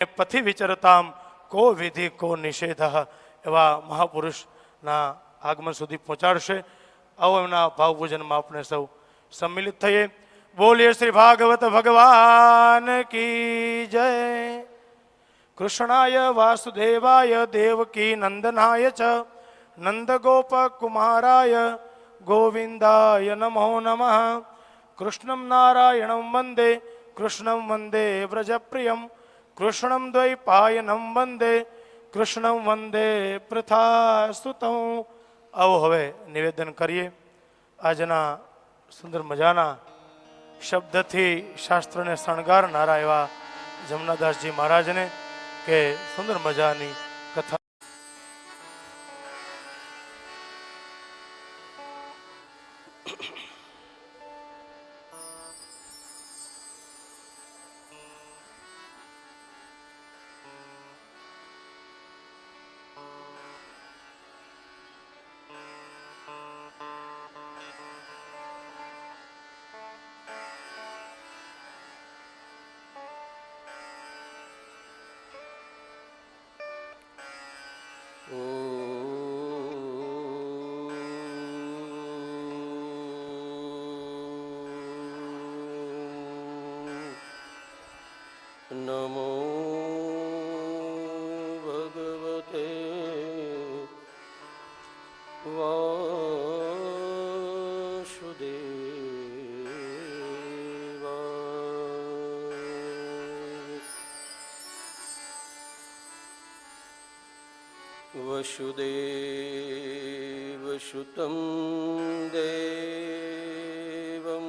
પથી વિચરતામ કો વિધિ કો નિષેધ એવા મહાપુરુષના આગમન સુધી પહોંચાડશે. આવો એમના ભાવપૂજનમાં આપણે સૌ સંમિલિત થઈએ. બોલીએ શ્રી ભાગવત ભગવાન કી જય. કૃષ્ણાય વાસુદેવાય દેવકી નંદનાય ચ નંદગોપ કુમારાય ગોવિંદાય નમો નમઃ. કૃષ્ણં નારાયણં વંદે કૃષ્ણં વંદે વ્રજપ્રિયમ કૃષ્ણં દ્વૈપાયનં વંદે કૃષ્ણં વંદે પ્રથાસ્તુતં. આવો હવે નિવેદન કરીએ આજના સુંદર મજાના શબ્દથી શાસ્ત્રને શણગારનારા એવા જમનાદાસજી મહારાજને કે સુંદર મજાની કથા. નમો ભગવતે વસુદેવસુતં દેવં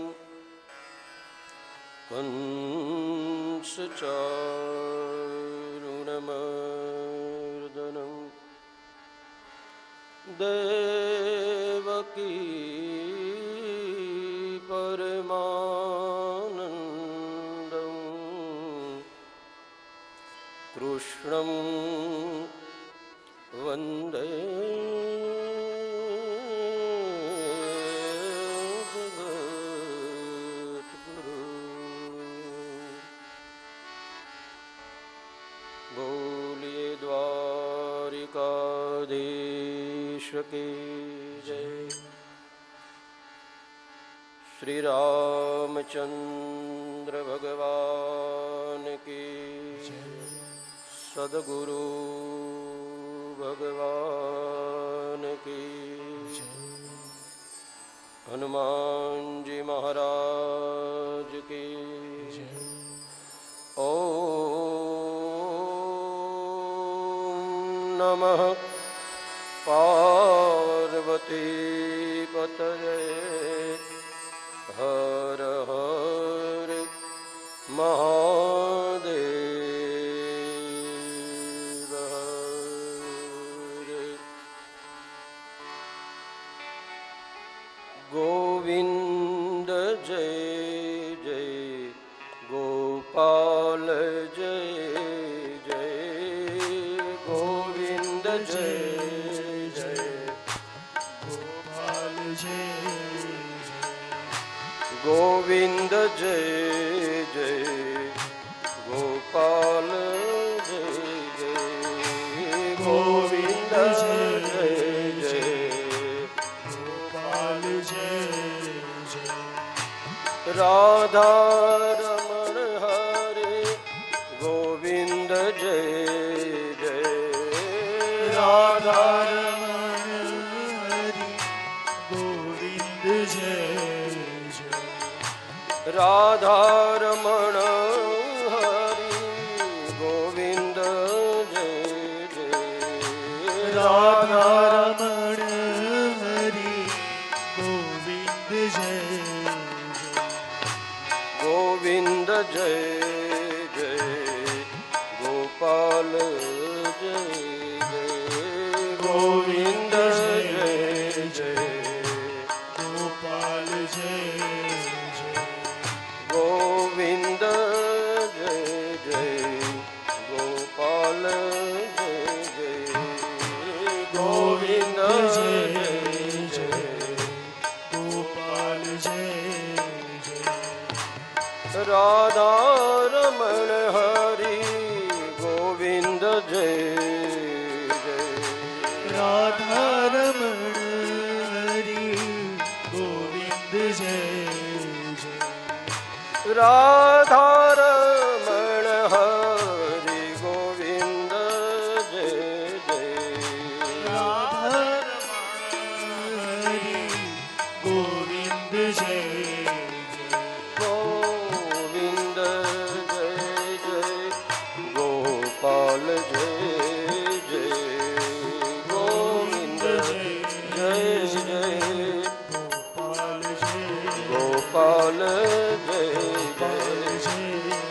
કંસચારુણમર્દનં દેવકી પરમાનંદં કૃષ્ણં વંદે જગદ્ગુરુ. બોલીએ દ્વારિકાધીશ કી જય. શ્રી રામચંદ્ર ભગવાન કી જય. સદગુરુ ભગવાન કી જય. હનુમાનજી મહારાજ કી જય. ઓમ નમઃ પાર્વતી પતયે હર હર મહાદેવ. ગોવિંદ જય જય ગોપાલ જય જય ગોવિંદ જય જય ગોપાલ જય ગોવિંદ જય જય ગોપાલ જય જય ગોવિંદ જય જય ગોપાલ જય જય. રાધા રમણ હરે ગોવિંદ જય જય રાધા રમણ હરે ગોવિંદ જય જય રાધા રમણ હરે ગોવિંદ જય જય રાધા રમણ હરે ગોવિંદ જય ગોવિંદ જય જય ગોપાલ જય જય ગોવિંદ જય જય ગોપાલ જય જય ગોવિંદ જય જય ગોપાલ જય જય ગોવિંદ જય જય રાધારમણ હરી ગોવિંદ જય જય રાધારમણ હરિ ગોવિંદ જય જય રાધારમણ હરી ગોવિંદ જય ગોવિંદ જય જય ગોપાલ જય જય ગોવિંદ જય જય ગોપાલ જય ગોપાલ જય જય ગોપાલ જય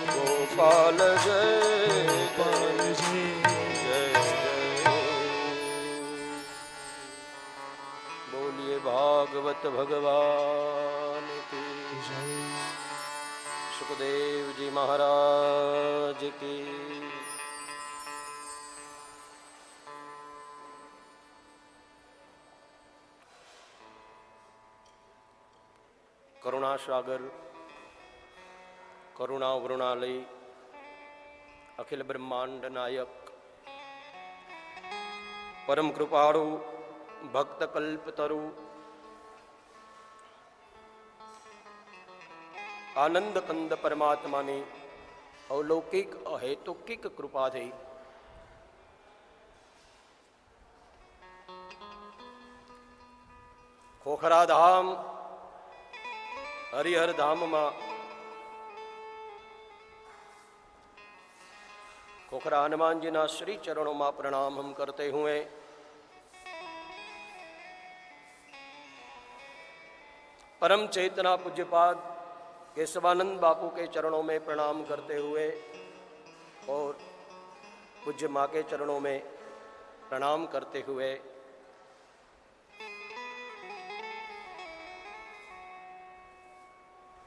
ગોપાલ જય જય જય બોલીએ ભાગવત ભગવાન કી સુખદેવજી મહારાજ કી કરુણાસાગર કરુણા વૃણાલય અખિલ બ્રહ્માંડ નાયક પરમ કૃપાળુ ભક્ત કલ્પતરુ આનંદ કંદ પરમાત્માની અલૌકિક અહેતુકિક કૃપાથી ખોખરા ધામ હરિહર ધામમાં ખોખરા હનુમાનજીના શ્રી ચરણોમાં प्रणाम हम करते हुए परम चेतना पूज्यपाद केशवानंद बापू के चरणों में प्रणाम करते हुए और पूज्य माँ के चरणों में प्रणाम करते हुए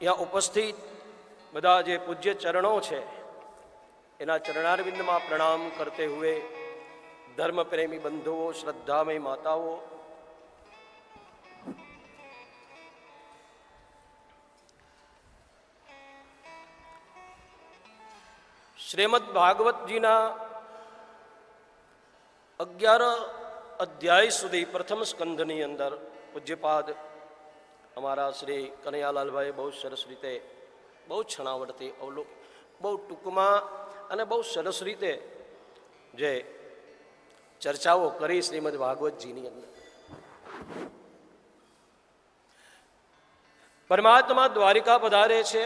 यहाँ उपस्थित બધા જે પૂજ્ય ચરણો છે એના ચરણારવિંદમાં પ્રણામ કરતે હુએ ધર્મ પ્રેમી બંધુઓ શ્રદ્ધામય માતાઓ શ્રીમદ ભાગવતજીના 11 અધ્યાય સુધી પ્રથમ સ્કંધની અંદર પૂજ્યપાદ અમારા શ્રી કનૈયાલાલભાઈ બહુ સરસ રીતે બહુ છણાવડતી બહુ ટૂંકમાં અને બહુ સરસ રીતે જે ચર્ચાઓ કરી શ્રીમદ ભાગવતજીની અંદર પરમાત્મા દ્વારિકા પધારે છે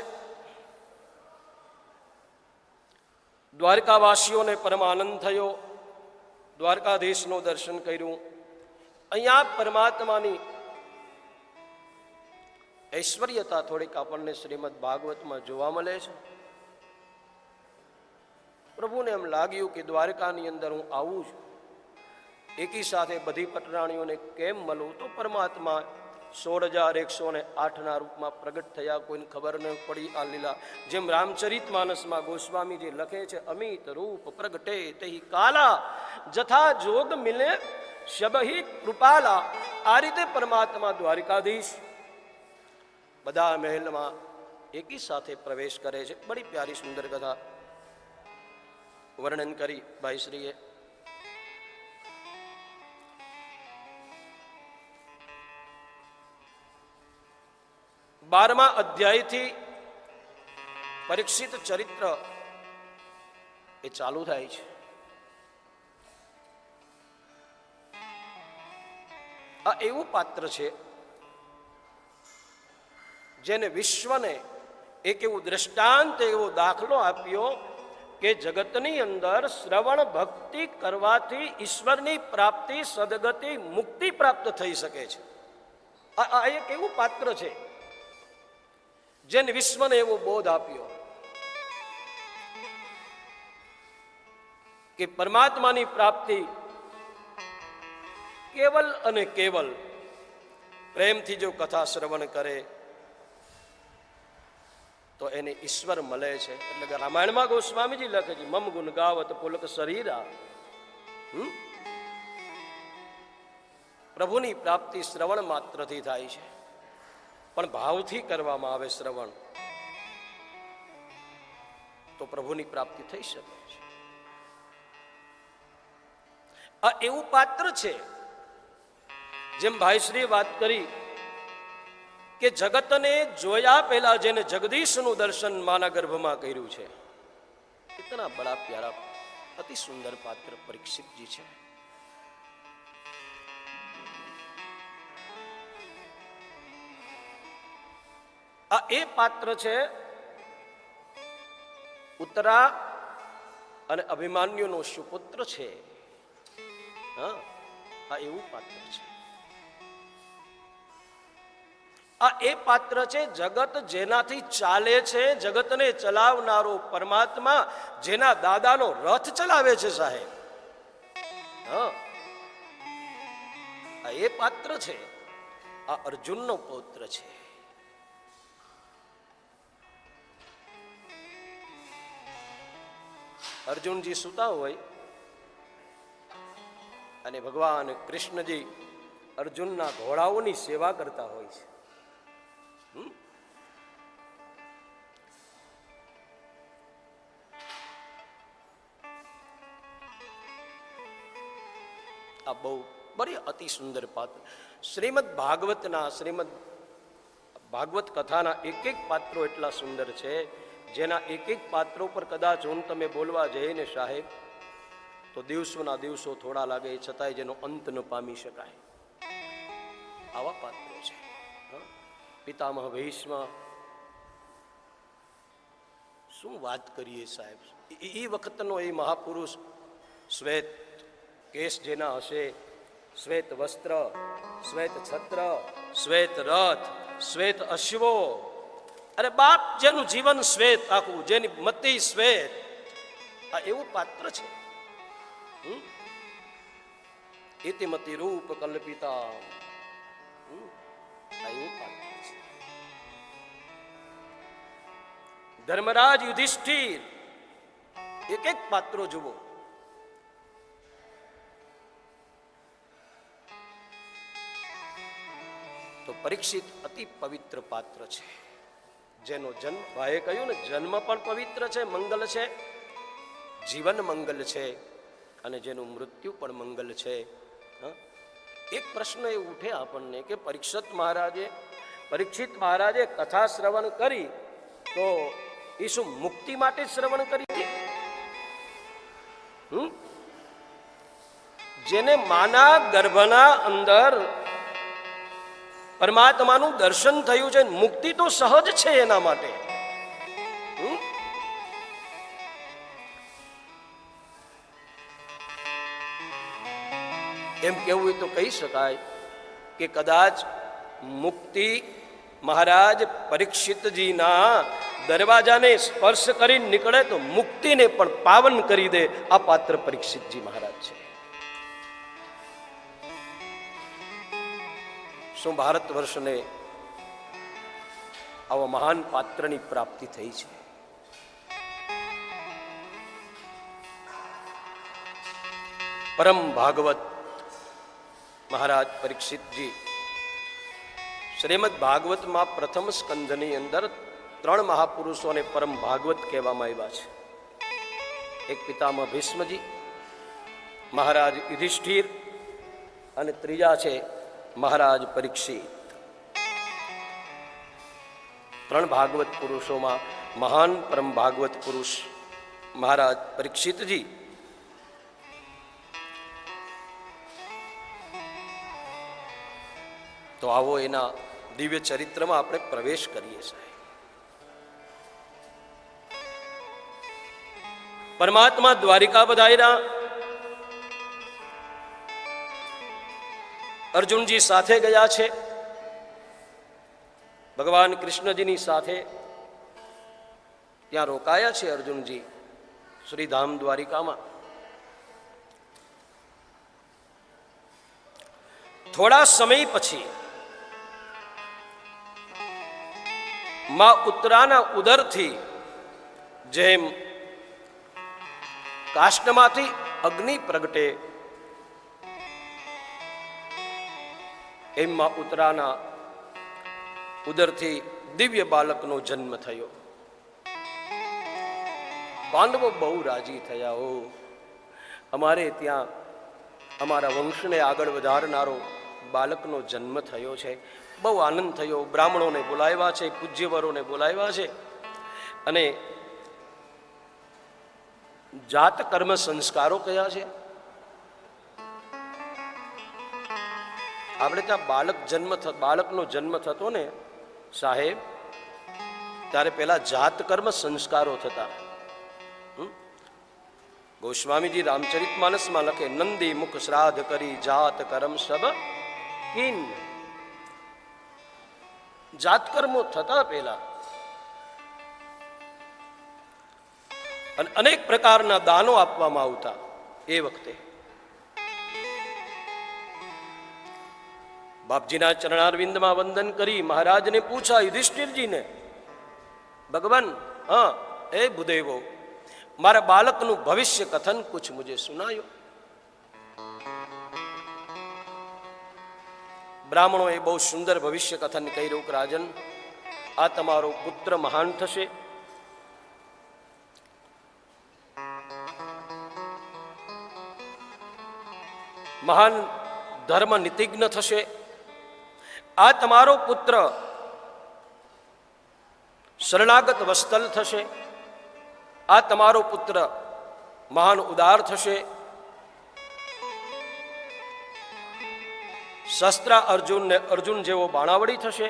દ્વારકાવાસીઓને પરમ આનંદ થયો દ્વારકાધીશનું દર્શન કર્યું અહીંયા પરમાત્માની ઐશ્વર્યતા થોડીક આપણને શ્રીમદ ભાગવતમાં જોવા મળે છે પ્રભુને એમ લાગ્યું કે દ્વારકાની અંદર હું આવું છું એકી સાથે બધી પટરાણીઓને કેમ મળું તો પરમાત્મા 16,108ના રૂપમાં પ્રગટ થયા કોઈને ખબર ન પડી આ લીલા જેમ રામચરિત માનસમાં ગોસ્વામીજી લખે છે અમિત રૂપ પ્રગટે તેહી કાલા જથા જોગ મિલે શબહી કૃપાલા આ રીતે પરમાત્મા દ્વારિકાધીશ બધા મહેલમાં એકી સાથે પ્રવેશ કરે છે બડી પ્યારી સુંદર કથા વર્ણન કરી ભાઈશ્રીએ બારમા અધ્યાયથી પરીક્ષિત ચરિત્ર એ ચાલુ થાય છે આ એવું પાત્ર છે જેને વિશ્વને એક એવું દ્રષ્ટાંત એવો દાખલો આપ્યો કે જગતની અંદર શ્રવણ ભક્તિ કરવાથી ઈશ્વરની પ્રાપ્તિ સદગતિ મુક્તિ પ્રાપ્ત થઈ શકે છે આ એક એવું પાત્ર છે જેને વિશ્વને એવો બોધ આપ્યો કે પરમાત્માની પ્રાપ્તિ કેવલ અને કેવલ પ્રેમથી જો કથા શ્રવણ કરે તો એને ઈશ્વર મળે છે એટલે કે રામાયણમાં ગોસ્વામીજી લખે છે મમ ગુણ ગાવત પુલક શરીરા પ્રભુની પ્રાપ્તિ શ્રવણ માત્રથી થાય છે પણ ભાવથી કરવામાં આવે શ્રવણ તો પ્રભુની પ્રાપ્તિ થઈ શકે છે આ એવું પાત્ર છે, જેમ ભાઈશ્રીએ વાત કરી કે જગતને જોયા પહેલા જેને જગદીશનું દર્શન માના ગર્ભમાં કર્યું છે, ઇતના બડા પ્યારા અતિ સુંદર પાત્ર પરીક્ષિતજી છે. આ એ પાત્ર છે ઉત્તરા અને અભિમાન્યુનો સુપુત્ર છે. હા, આ એવું પાત્ર છે. આ એ પાત્ર છે જગત જેનાથી ચાલે છે, જગતને ચલાવનારો પરમાત્મા જેના દાદાનો રથ ચલાવે છે સાહેબ. હા, આ એ પાત્ર છે. આ અર્જુનનો પૌત્ર છે. અર્જુનજી સૂતા હોય અને ભગવાન કૃષ્ણજી અર્જુનના ઘોડાઓની સેવા કરતા હોય છે. આ બહુ બડી અતિ સુંદર પાત્ર. શ્રીમદ ભાગવત કથાના એક એક પાત્રો એટલા સુંદર છે, જેના એક એક પાત્રો પર કદાચ હું તમે બોલવા જઈએ ને સાહેબ તો દિવસોના દિવસો થોડા લાગે, છતાંય જેનો અંત ન પામી શકાય. આવા પાત્રો છે. પિતામહ ભીષ્મ, શું વાત કરીએ સાહેબ. એ વખતનો એ મહાપુરુષ, શ્વેત કેશ જેના હશે, શ્વેત વસ્ત્ર, શ્વેત છત્ર, શ્વેત રથ, શ્વેત અશ્વો, અરે બાપ, જેનું જીવન શ્વેત આખું, જેની મતિ શ્વેત, આ એવું પાત્ર છે. ઇતિમતિ રૂપ કલ્પિતા, આ એવું પાત્ર છે. ધર્મરાજ યુધિષ્ઠિર, એક એક પાત્રો જુઓ. તો પરીક્ષિત અતિ પવિત્ર પાત્ર છે, જેનો જન્મ, ભાઈએ કહ્યું ને, જન્મ પણ પવિત્ર છે, મંગલ છે, જીવન મંગલ છે, અને જેનું મૃત્યુ પણ મંગલ છે. એક પ્રશ્ન એ ઉઠે આપણને કે પરીક્ષિત મહારાજે કથા શ્રવણ કરી તો એ શું મુક્તિ માટે શ્રવણ કરી હતી? જેને માના ગર્ભના અંદર પરમાત્માનું દર્શન થયું છે, મુક્તિ તો સહજ છે એના માટે. એમ કેવું હોય તો કહી શકાય કે કદાચ મુક્તિ મહારાજ પરીક્ષિતજીના દરવાજાને સ્પર્શ કરી નીકળે તો મુક્તિને પણ પાવન કરી દે. આ પાત્ર પરીક્ષિતજી મહારાજ છે. શું ભારત વર્ષને આવા મહાન પાત્રની પ્રાપ્તિ થઈ છે? પરમ ભાગવત મહારાજ પરીક્ષિતજી, શ્રીમદ ભાગવતમાં પ્રથમ સ્કંધની અંદર 3 મહાપુરુષોને પરમ ભાગવત કહેવામાં આવ્યા છે. એક પિતામહ ભીષ્મજી, મહારાજ યુધિષ્ઠિર, અને ત્રીજા છે મહારાજ પરીક્ષિત. 3 ભાગવત પુરુષોમાં મહાન પરમ ભાગવત પુરુષ મહારાજ પરીક્ષિતજી. તો આવો એના દિવ્ય ચરિત્રમાં આપણે પ્રવેશ કરીએ છીએ. પરમાત્મા દ્વારિકા પધાર્યા. અર્જુનજી સાથે ગયા છે, ભગવાન કૃષ્ણજીની સાથે ત્યાં રોકાયા છે અર્જુનજી શ્રીધામ દ્વારિકામાં. થોડા સમય પછી માં ઉત્તરાના ઉદરથી જેમ કાષ્ટમાંથી અગ્નિ પ્રગટે એમ માં ઉત્તરાના ઉદરથી દિવ્ય બાળકનો જન્મ થયો. પાંડવો બહુ રાજી થયા. અમારે ત્યાં અમારા વંશને આગળ વધારનારો બાળકનો જન્મ થયો છે. બહુ આનંદ થયો. બ્રાહ્મણોને બોલાવ્યા છે, પૂજ્યવરોને બોલાવ્યા છે અને જાત કર્મ સંસ્કારો કયા છે. આપણે ત્યાં બાળકનો જન્મ થતો ને સાહેબ, ત્યારે પેલા જાત કર્મ સંસ્કારો થતા. ગોસ્વામીજી રામચરિતમાનસમાં લખે, નંદી મુખ શ્રાદ્ધ કરી જાત કર્મ સબ કિન. જાત કર્મો થતા પેલા, અને અનેક પ્રકારના દાનો આપવામાં આવતા એ વખતે. બાપજીના ચરણારવિંદમાં વંદન કરી મહારાજને પૂછા, યુધિષ્ઠિરજીને, ભગવાન, હા એ ભૂદેવો, મારા બાળકનું ભવિષ્ય કથન કુછ મુझे સુનાયો. બ્રાહ્મણોએ બહુ સુંદર ભવિષ્ય કથન કર્યું કે રાજન, આ તમારો પુત્ર મહાન થશે, મહાન ધર્મ નીતિજ્ઞ થશે, આ તમારો પુત્ર શરણાગત વત્સલ થશે, આ તમારો પુત્ર મહાન ઉદાર થશે, શસ્ત્ર અર્જુન જેવો બાણાવડી થશે,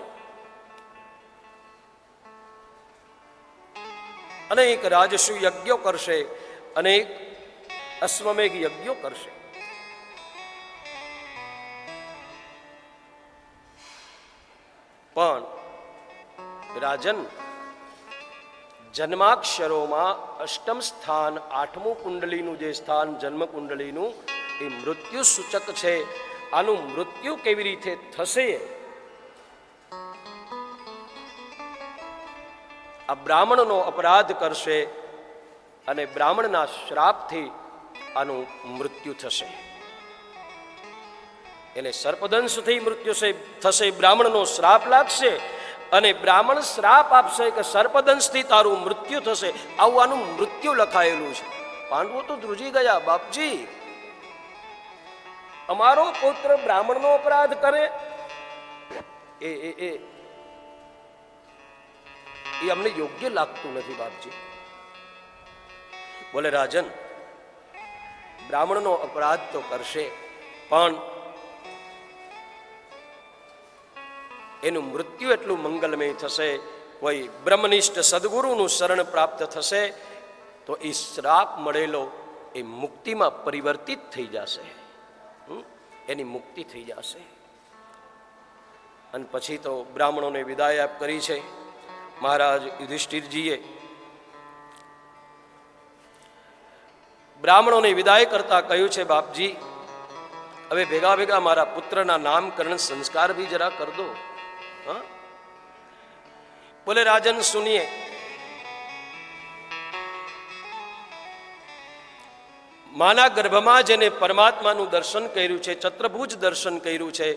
અનેક રાજસુ યજ્ઞો કરશે, અનેક અશ્વમેઘ યજ્ઞો કરશે. પણ રાજન, જન્માક્ષરોમાં અષ્ટમ સ્થાન, આઠમું કુંડલીનું જે સ્થાન જન્મ કુંડલીનું, એ મૃત્યુ સૂચક છે. આનું મૃત્યુ કેવી રીતે થશે? આ બ્રાહ્મણનો અપરાધ કરશે અને બ્રાહ્મણના શ્રાપથી આનું મૃત્યુ થશે. એને સર્પદંશથી મૃત્યુ થશે, બ્રાહ્મણનો શ્રાપ લાગશે અને બ્રાહ્મણ શ્રાપ આપશે કે સર્પદંશથી તારું મૃત્યુ થશે. આવું આનું મૃત્યુ લખાયેલું છે. પાંડવો તો ધ્રુજી ગયા, બાપજી અમારો પુત્ર બ્રાહ્મણનો અપરાધ કરે, એ અમને યોગ્ય લાગતું નથી બાપજી. બોલે રાજન, બ્રાહ્મણનો અપરાધ તો કરશે, પણ એનું મૃત્યુ એટલું મંગલમય થશે, કોઈ બ્રહ્મનિષ્ઠ સદગુરુનું શરણ પ્રાપ્ત થશે તો એ શ્રાપ મળેલો એ મુક્તિમાં પરિવર્તિત થઈ જશે, એની મુક્તિ થઈ જશે. અને પછી તો બ્રાહ્મણોને વિદાય આપ કરી છે મહારાજ યુધિષ્ઠિરજીએ. બ્રાહ્મણોને વિદાય કરતા કહ્યું છે, બાપજી હવે ભેગા ભેગા મારા પુત્રના નામકરણ સંસ્કાર भी जरा कर दो. हाँ? बोले राजन सुनिए, માના ગર્ભમાં જેને પરમાત્માનું દર્શન કર્યું છે, ચતુર્ભુજ દર્શન કર્યું છે,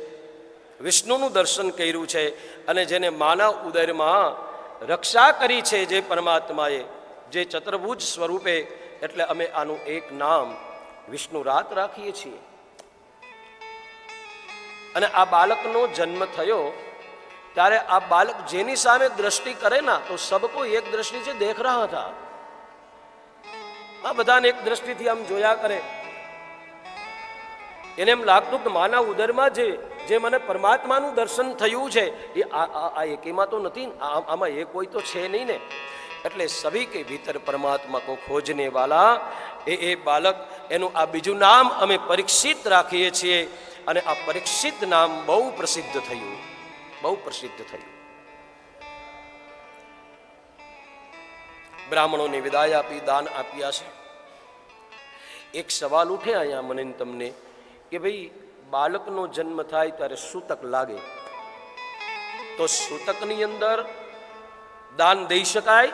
વિષ્ણુનું દર્શન કર્યું છે, અને જેને માના ઉદરમાં રક્ષા કરી છે જે પરમાત્માએ, જે ચતુર્ભુજ સ્વરૂપે, એટલે અમે આનું એક નામ વિષ્ણુ રાત રાખીએ છીએ. અને આ બાળકનો જન્મ થયો ત્યારે આ બાળક જેની સામે દ્રષ્ટિ કરે ના તો સબકો એક દ્રષ્ટિ से देख रहा था. આ બધાને એક દ્રષ્ટિથી આમ જોયા કરે. એને એમ લાગતું કે માના ઉદરમાં જે મને પરમાત્માનું દર્શન થયું છે એ આ એકેમાં તો નથી, આમાં એ કોઈ તો છે નહીં ને. એટલે સભી કે ભીતર પરમાત્મા કો ખોજને વાલા એ બાળક, એનું આ બીજું નામ અમે પરીક્ષિત રાખીએ છીએ. અને આ પરીક્ષિત નામ બહુ પ્રસિદ્ધ થયું, બહુ પ્રસિદ્ધ થયું. બ્રાહ્મણોને વિદાય આપી, દાન આપ્યા છે. એક સવાલ ઉઠે અહીંયા મને ને તમને કે ભાઈ બાળકનો જન્મ થાય ત્યારે સૂતક લાગે, તો સૂતકની અંદર દાન દઈ શકાય?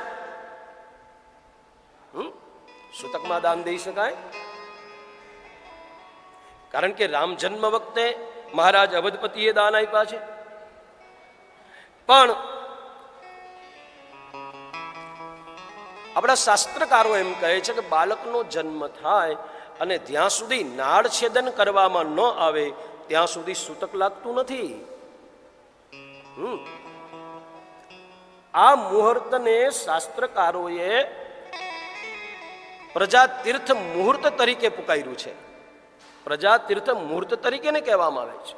સૂતકમાં દાન દઈ શકાય? કારણ કે રામ જન્મ વખતે મહારાજ અવધપતિએ દાન આપ્યા છે. પણ આપણા શાસ્ત્રકારો એમ કહે છે કે બાળકનો જન્મ થાય અને જ્યાં સુધી નાળ છેદન કરવામાં ન આવે ત્યાં સુધી સૂતક લાગતું નથી. આ મુહૂર્તને શાસ્ત્રકારોએ પ્રજાતીર્થ મુહૂર્ત તરીકે પુકાર્યું છે. પ્રજાતીર્થ મુહૂર્ત તરીકે ને કહેવામાં આવે છે.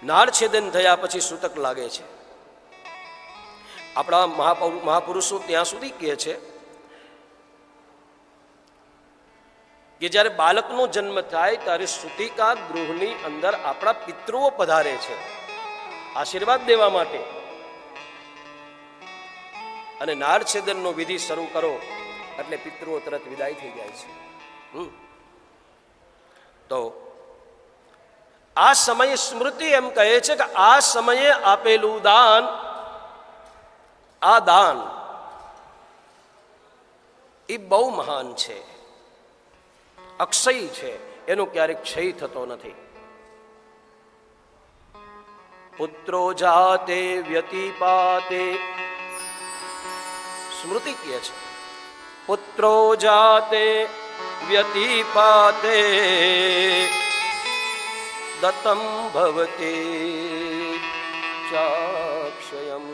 નાળ છેદન થયા પછી સૂતક લાગે છે. આપણા મહાપુરુષો ત્યાં સુધી કહે છે કે જ્યારે બાળકનો જન્મ થાય ત્યારે સૂતિકા ગૃહની અંદર આપણા પિતૃઓ પધારે છે આશીર્વાદ દેવા માટે, અને નાળ છેદનનો વિધિ શરૂ કરો એટલે પિતૃઓ તરત વિદાય થઈ જાય છે. તો આ સમયે સ્મૃતિ એમ કહે છે કે આ સમયે આપેલું દાન, આ દાન એ બહુ મહાન છે, અક્ષય છે, એનો ક્યારેક ક્ષય થતો નથી. પુત્રો જાતે વ્યતિપાતે, સ્મૃતિ કહે છે પુત્રો જાતે વ્યતિપાતે દત્તમ ભવતે ચાક્ષયમ,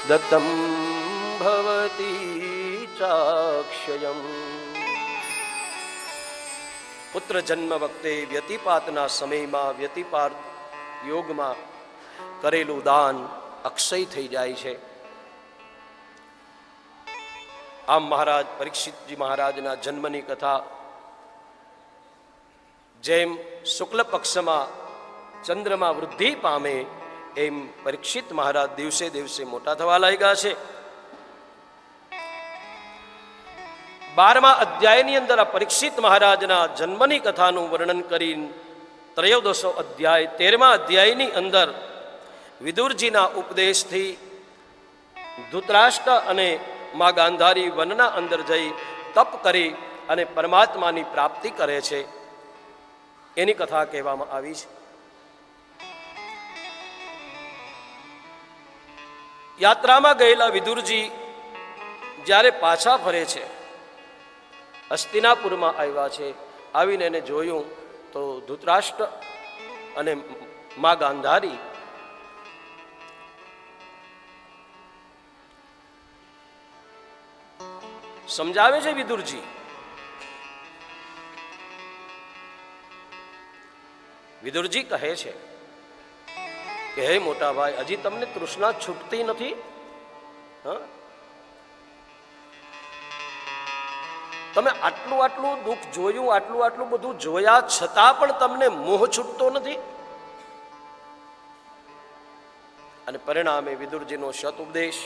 દત્તમ ભવતી ચાક્ષયમ. પુત્ર જન્મ વખતે વ્યતિપાતના સમયમાં વ્યતિપાત યોગમાં કરેલું દાન અક્ષય થઈ જાય છે. આમ મહારાજ પરીક્ષિતજી મહારાજના જન્મની કથા જેમ શુક્લ પક્ષમાં ચંદ્રમાં વૃદ્ધિ પામે એમ પરીક્ષિત મહારાજ દિવસે દિવસે મોટા થવા લાગ્યા છે. 12મા અધ્યાયની અંદર આ પરીક્ષિત મહારાજના જન્મની કથાનું વર્ણન કરી 13 અધ્યાય 13મા અધ્યાયની અંદર વિદુરજીના ઉપદેશથી ધૃતરાષ્ટ્ર અને મા ગાંધારી વનના અંદર જઈ તપ કરી અને પરમાત્માની પ્રાપ્તિ કરે છે એની કથા કહેવામાં આવી છે. યાત્રામાં ગયેલા વિદુરજી જ્યારે પાછા ફરે છે, હસ્તિનાપુરમાં આવ્યા છે, આવીને એને જોયું તો ધૃતરાષ્ટ્ર અને મા ગાંધારી સમજાવે છે. વિદુરજી કહે છે કે હે મોટા ભાઈ, હજી તમને તૃષ્ણા છૂટતી નથી? તમે આટલું આટલું દુઃખ જોયું, આટલું આટલું બધું જોયા છતાં પણ તમને મોહ છૂટતો નથી? અને પરિણામે વિદુરજીનો શત ઉપદેશ.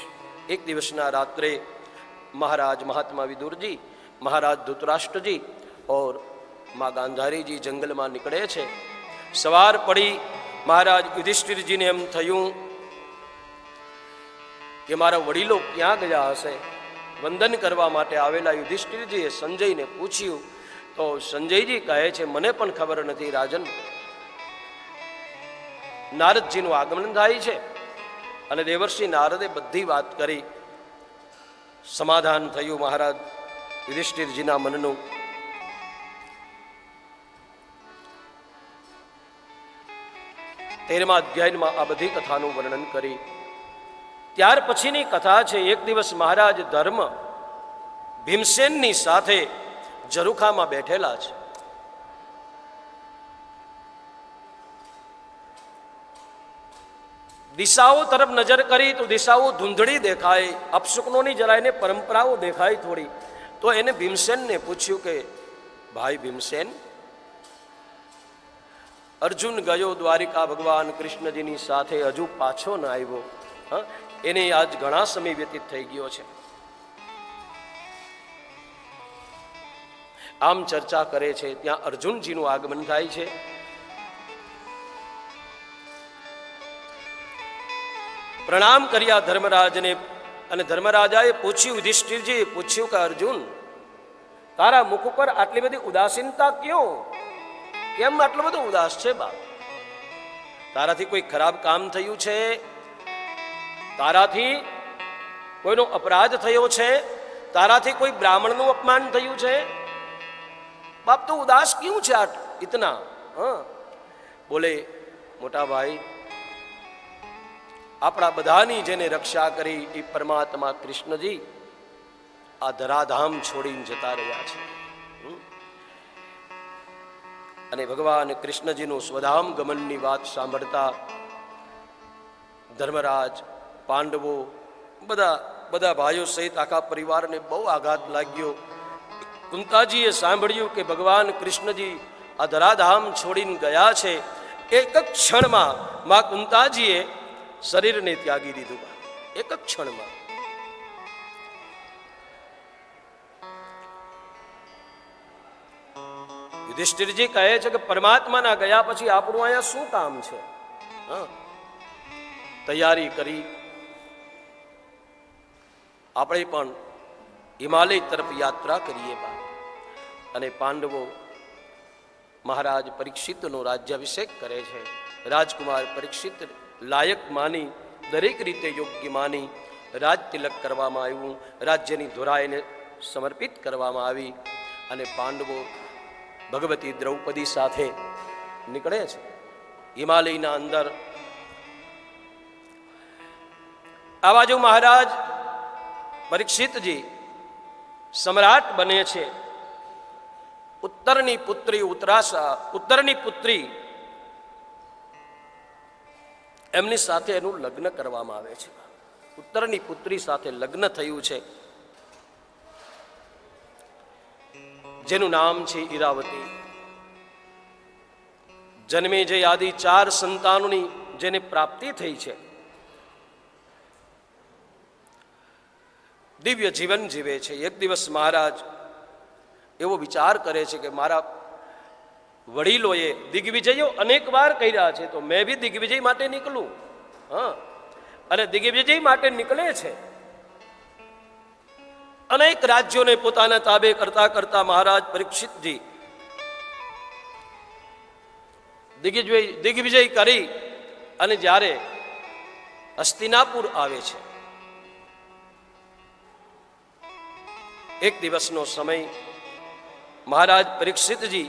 એક દિવસના રાત્રે મહારાજ મહાત્મા વિદુરજી, મહારાજ ધૃતરાષ્ટ્રજી और माँ गांधारी जी जंगल में निकले छे. सवार पड़ी महाराज युधिष्ठिर जी ने एम थयुं कि मारा वडीलो क्या गया हशे. वंदन करवा माटे आवेला युधिष्ठिरजीए संजय ने पूछ्યું तो संजयजी कहे छे मने पण खबर नथी राजन. नारदजीનું આગમન થાય છે અને દેવર્ષિ નારદે બધી વાત કરી. સમાધાન થયું મહારાજ યુધિષ્ઠિરજીના મનનું. તેરમા અધ્યાયમાં આ બધી કથાનું વર્ણન કરી. ત્યાર પછીની કથા છે, એક દિવસ મહારાજ ધર્મ ભીમસેનની સાથે ઝરૂખામાં બેઠેલા છે. દિશાઓ તરફ નજર કરી તો દિશાઓ ધૂંધળી દેખાય, અપશુકનોની જરાયને પરંપરાઓ દેખાય થોડી. તો એને ભીમસેનને પૂછ્યું કે ભાઈ ભીમસેન, અર્જુન ગયો દ્વારિકા ભગવાન કૃષ્ણજીની સાથે, હજુ પાછો ન આવ્યો. એને આજ ઘણા સમય વ્યતીત થઈ ગયો છે. આમ ચર્ચા કરે છે. ત્યાં અર્જુનજીનું આગમન થાય છે. પ્રણામ કર્યા ધર્મરાજને અને ધર્મરાજાએ પૂછ્યું, યુધિષ્ઠિરજીએ પૂછ્યું કે અર્જુન, તારા મુખ ઉપર આટલી બધી ઉદાસીનતા ક્યો? કેમ આટલો બધો ઉદાસ છે બાપ? તારાથી કોઈ ખરાબ કામ થયું છે તારાથી કોઈનો અપરાધ થયો છે, તારાથી કોઈ બ્રાહ્મણનું અપમાન થયું છે, બાપ તો ઉદાસ ક્યું છે ઇતના? બોલે મોટા ભાઈ, આપણા બધાની જેને રક્ષા કરી એ પરમાત્મા કૃષ્ણજી આ ધરાધામ છોડીને જતા રહ્યા છે. અને ભગવાન કૃષ્ણજીનું સ્વધામ ગમનની વાત સાંભળતા ધર્મરાજ, પાંડવો, બધા ભાઈઓ સહિત આખા પરિવારને બહુ આઘાત લાગ્યો. કુંતાજીએ સાંભળ્યું કે ભગવાન કૃષ્ણજી આ ધરાધામ છોડીને ગયા છે. એક જ ક્ષણમાં માં કુંતાજીએ શરીરને ત્યાગી દીધું. એક જ ક્ષણમાં. યુધિષ્ઠિરજી કહે છે કે પરમાત્માના ગયા પછી આપણું અહીંયા શું કામ છે? તૈયારી કરી આપણે પણ હિમાલય તરફ યાત્રા કરીએ. અને પાંડવો મહારાજ પરીક્ષિતનો રાજ્યાભિષેક કરે છે. રાજકુમાર પરીક્ષિત લાયક માની, દરેક રીતે યોગ્ય માની રાજ તિલક કરવામાં આવ્યું. રાજ્યની ધોરા એને સમર્પિત કરવામાં આવી. અને પાંડવો ભગવતી દ્રૌપદી સાથે નીકળે છે હિમાલયના અંદર. આ બાજુ મહારાજ પરીક્ષિતજી સમ્રાટ બને છે. ઉત્તરની પુત્રી એમની સાથે એનું લગ્ન કરવામાં આવે છે. ઉત્તરની પુત્રી સાથે લગ્ન થયું છે, જેનું નામ છે ઈરાવતી. જન્મે જે આદિ 4 સંતાનોની જેને પ્રાપ્તિ થઈ છે, દિવ્ય જીવન જીવે છે. એક દિવસ મહારાજ એવો વિચાર કરે છે કે મારા વડીલોએ દિગ્વિજયો અનેક વાર કર્યા છે, તો મેં બી દિગ્વિજય માટે નીકળું. અને દિગ્વિજય માટે નીકળે છે. અનેક રાજ્યોને પોતાના તાબે કરતા કરતા મહારાજ પરીક્ષિતજી દિગ્વિજય કરી અને જ્યારે હસ્તિનાપુર આવે છે, એક દિવસનો સમય મહારાજ પરીક્ષિતજી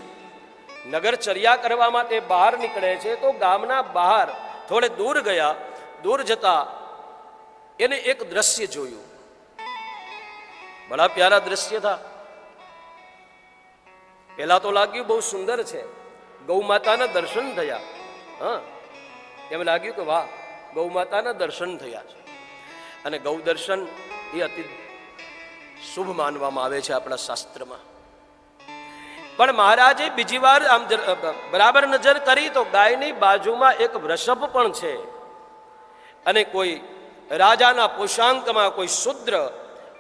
નગરચર્યા કરવા માટે બહાર નીકળે છે. તો ગામના બહાર થોડે દૂર ગયા. દૂર જતા એને એક દ્રશ્ય જોયું. બડા પ્યારા દ્રશ્ય થા. પહેલા તો લાગ્યું બહુ સુંદર છે. ગૌ માતાના દર્શન થયા. એમ લાગ્યું કે વાહ, ગૌ માતાના દર્શન થયા છે. અને ગૌ દર્શન એ અતિ શુભ માનવામાં આવે છે આપણા શાસ્ત્રમાં. પણ મહારાજે બીજી વાર આમ બરાબર નજર કરી તો ગાયની બાજુમાં એક વૃષભ પણ છે. અને કોઈ રાજાના પોશાંકમાં કોઈ શુદ્ર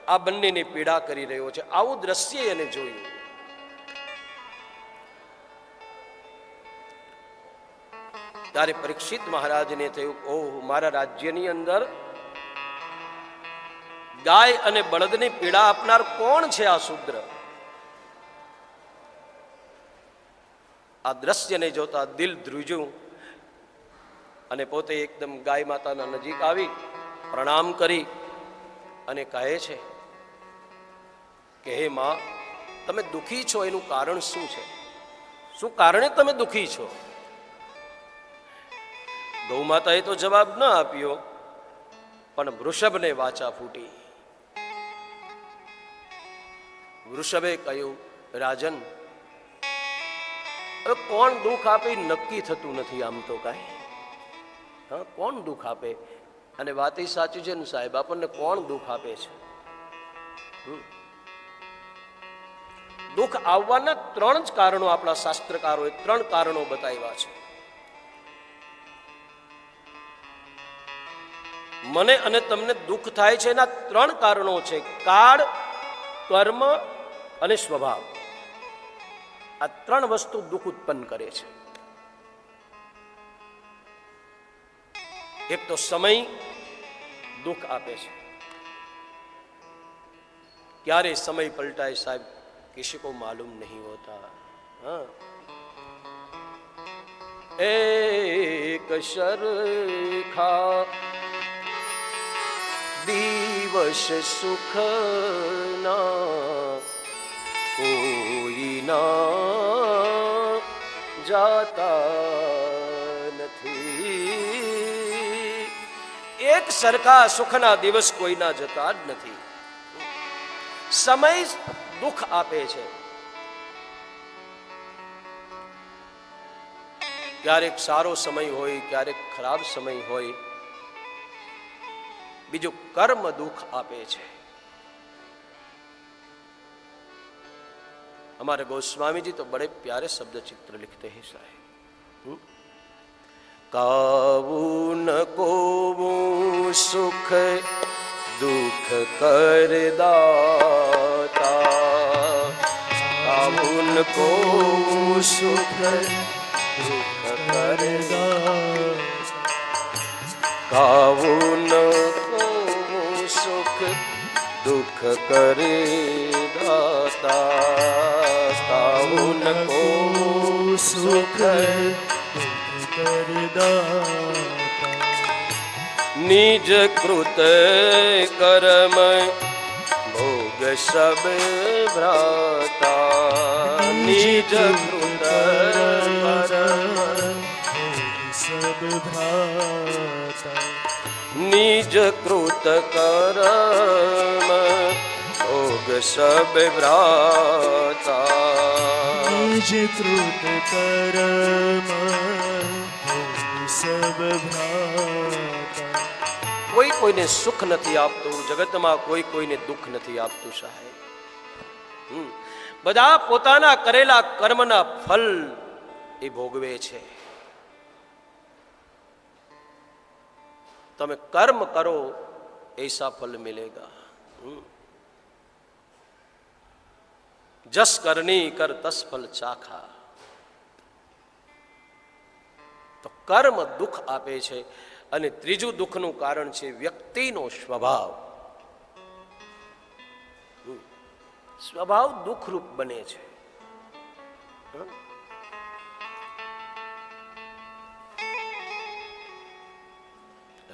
આ બંનેની પીડા કરી રહ્યો છે. આવું દ્રશ્ય એને જોયું. ત્યારે પરીક્ષિત મહારાજને થયું, ઓહ, મારા રાજ્યની અંદર ગાય અને બળદની પીડા આપનાર કોણ છે આ શુદ્ર? આ દ્રશ્યને જોતા દિલ ધ્રુજ્યું. અને પોતે એકદમ ગાય માતાના નજીક આવી પ્રણામ કરી અને કહે છે કે હે માં, તમે દુઃખી છો, એનું કારણ શું છે? શું કારણે તમે દુઃખી છો? ગૌ માતાએ તો જવાબ ન આપ્યો, પણ વૃષભને વાચા ફૂટી. વૃષભે કહ્યું, રાજન, કોણ દુઃખ આપે નક્કી થતું નથી. આમ તો કાંઈ કોણ દુઃખ આપે? અને વાત એ સાચી છે ને સાહેબ, આપણને કોણ દુઃખ આપે છે? દુઃખ આવવાના 3 જ કારણો આપણા શાસ્ત્રકારોએ 3 કારણો બતાવ્યા છે. મને અને તમને દુઃખ થાય છે એના 3 કારણો છે: કાળ, કર્મ અને સ્વભાવ. આ 3 વસ્તુ દુઃખ ઉત્પન્ન કરે છે. એક તો સમય દુઃખ આપે છે. ક્યારે સમય પલટાય સાહેબ, किसी को मालूम नहीं होता. एक शरखा દિવસ સુખના કોઈના જાતા નથી. એક સરખા સુખના દિવસ કોઈના જતા જ નથી. સમય દુઃખ આપે છે. ક્યારેક સારો સમય હોય, ક્યારેક ખરાબ સમય હોય. બીજું કર્મ દુઃખ આપે છે. हमारे गोस्वामी जी तो बड़े प्यारे शब्द चित्र लिखते हैं साहेब. कावुन को सुख दुख कर दाता, कावुन को सुख दुख कर दाता, कावुन को सुख दुख करे दाता, कावुन को सुख कर दाता, निज कृत कर्म भोग सब भ्राता, निज कृत कर्म सब भ्राता, निज कृत कर्म भोग सब भ्राता, निज कृत कर्म सब भ्राता. કોઈ કોઈને સુખ નથી આપતું જગતમાં, કોઈ કોઈને દુઃખ નથી આપતું સાહેબ. બધા પોતાના કરેલા કર્મના ફલ એ ભોગવે છે. તમે કર્મ કરો ऐसा फल मिलेगा. जस करनी कर तस फल चाखा. તો કર્મ દુઃખ આપે છે. અને ત્રીજું દુઃખનું કારણ છે વ્યક્તિનો સ્વભાવ. સ્વભાવ દુઃખરૂપ બને છે.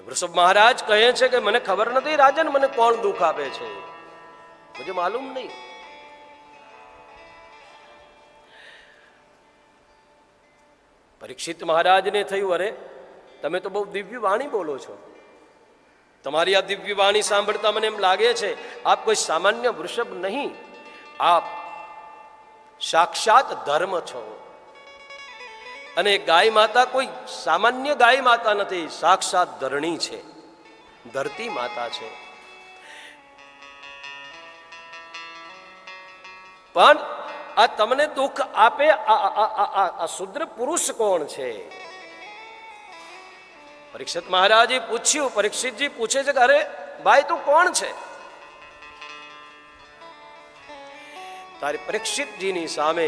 વૃષભ મહારાજ કહે છે કે મને ખબર નથી રાજન મને કોણ દુઃખ આપે છે, મુझे मालूम नहीं. પરીક્ષિત મહારાજને થયું અરે તમે તો બહુ દિવ્ય વાણી બોલો છો, તમારી આ દિવ્ય વાણી સાંભળતા મને એમ લાગે છે આપ કોઈ સામાન્ય વૃષભ નહીં, આપ સાક્ષાત ધર્મ છો. અને ગાય માતા કોઈ સામાન્ય ગાય માતા નથી, સાક્ષાત ધરણી છે, ધરતી માતા છે. પણ આ તમને દુઃખ આપે આ શુદ્ર પુરુષ કોણ છે? પરીક્ષિત મહારાજે પૂછ્યું. પરીક્ષિતજી પૂછે છે કે અરે ભાઈ તું કોણ છે? તારે પરીક્ષિતજીની સામે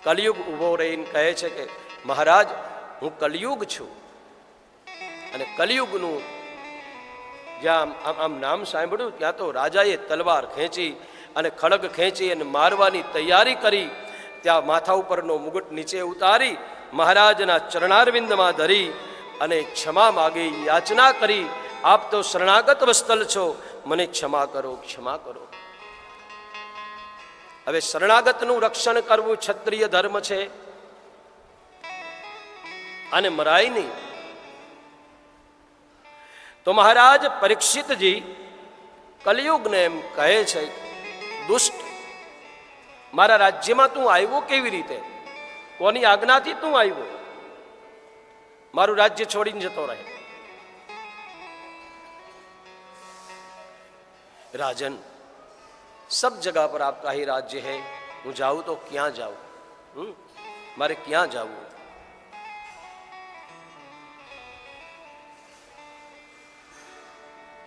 કલયુગ ઉભો રહીને કહે છે કે મહારાજ હું કલયુગ છું. અને કલયુગનું જ્યાં આમ નામ સાંભળ્યું ત્યાં તો રાજાએ તલવાર ખેંચી અને ખડગ ખેંચી અને મારવાની તૈયારી કરી. ત્યાં માથા ઉપરનો મુગટ નીચે ઉતારી મહારાજના ચરણારવિંદમાં ધરી અને ક્ષમા માગી, યાચના કરી, આપ તો શરણાગત વત્સલ છો, મને ક્ષમા કરો, ક્ષમા કરો. હવે શરણાગતનું રક્ષણ કરવું ક્ષત્રિય ધર્મ છે અને મરાય નહીં. તો મહારાજ પરીક્ષિતજી કલયુગને એમ કહે છે દુષ્ટ, મારા રાજ્યમાં તું આવ્યો કેવી રીતે? કોની આજ્ઞાથી તું આવ્યો? મારું રાજ્ય છોડીને જતો રહે. राजन सब जगह पर आपका ही राज्य है, હું જાઉં તો ક્યાં જાઉં? મારે ક્યાં જાવું?